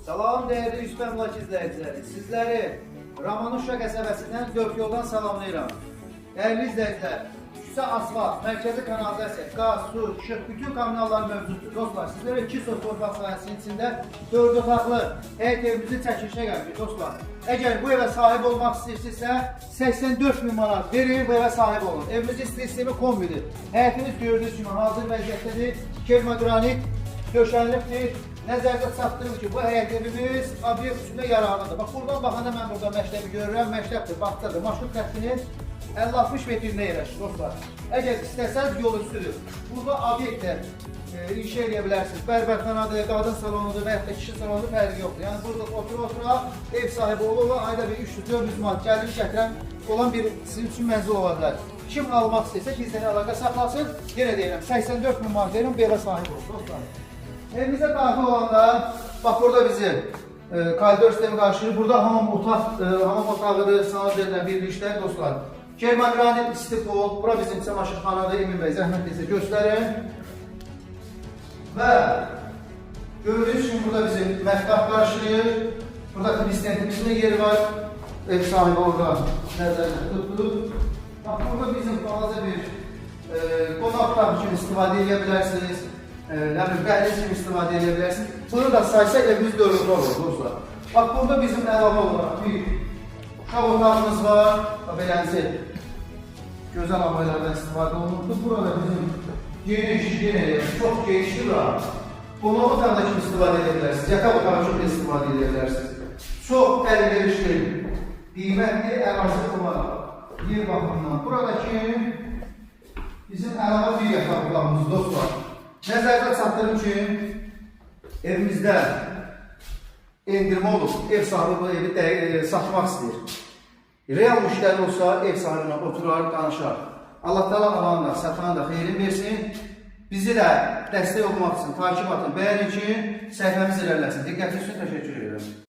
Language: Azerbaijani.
Salam değerli Üstəm Vlak izləyiciləri. Sizləri Ramanuşa qəsəbəsindən 4 yoldan salamlayıram. Değerli izləyicilər, Küçə asfalt, mərkəzi kanalizasiya, qaz, su, işıq, bütün kommunallar mövcuddur. Dostlar, sizlərə 2 sot torpaq sahəsinin içində 4 otaqlı həyət evimizi çəkilişə gəldik. Dostlar, əgər bu evə sahib olmaq istəyirsinizsə 84.000 manat verin, bu evə sahib olun. Evimiz sistemi kombidir. Həyətimiz gördüyünüz kimi hazır vəziyyətdədir. Kermogranit döşənlikdir. Nəzərdə çatdırım ki, bu həyət evimiz obyekt üstündə yararlıdır. Bax, buradan baxanda mən burada məktəbi görürəm. Məktəbdir, bağdadır. Marşrut xəttinin 50-60 metrində yerləşir, dostlar. Əgər istəsəz yol üstüdür. Burada obyektlər inşa edə bilərsiniz. Bərbərxanadır, qadın salonudur və yaxud da kişi salonudur, fərqi yoxdur. Yəni burada otura-otura ev sahibi olur, ayda bir 300-400 manat gəlir gətirən olan bir sizin üçün mənzil ola bilər. Kim almaq istəyirsə bizdən əlaqə saxlasın. Yenə deyirəm, 84.000 manat verin, bu evə sahib olur, dostlar. Evimizə daxil olanda, bax burada bizim koridor sistemi qarşılayır. Burada hamam otağıdır, sanatlarla birliklər, dostlar. Kermogranit istipol, bura bizim çamaşırxanadır, Emin bəy, zəhmət etsə göstərin. Və gördüyünüz kimi burada bizim mətbəx qarşılayır. Burada prezidentimizin yeri var, ev sahibi orada nəzərdə tutulur. Bax, burada bizim balaca bir qonaq kimi istifadə edə bilərsiniz. Qəhliz kimi istifadə edə bilərsiniz. Bunu da saysa evimiz dörtlü olur, dostlar. Bax, burada bizim əlavə olaraq bir uşaq otağımız var. Beləncə, gözəl amaylardan istifadə olunurdu. Burada bizim geniş, çox genişdir var. Qonaq otağında kimi istifadə edə bilərsiniz. Yataq otağı çox istifadə edə bilərsiniz. Çox əlverişli, qiymətli ərazi olaraq yer baxımından. Buradakı bizim əlavə bir yataq otağımız, dostlar. Nəzərdə çatdırım ki, evimizdə endirmə olub, ev sahibi bu evi satmaq istəyir. Real müştəri olsa ev sahibinə oturar, danışar. Allah təala alanı da, satanı da xeyrin versin. Bizi də dəstək olmaq üçün takip atın, bəyənin ki, səhifəmiz irəliləsin. Diqqətiniz üçün təşəkkür edirəm.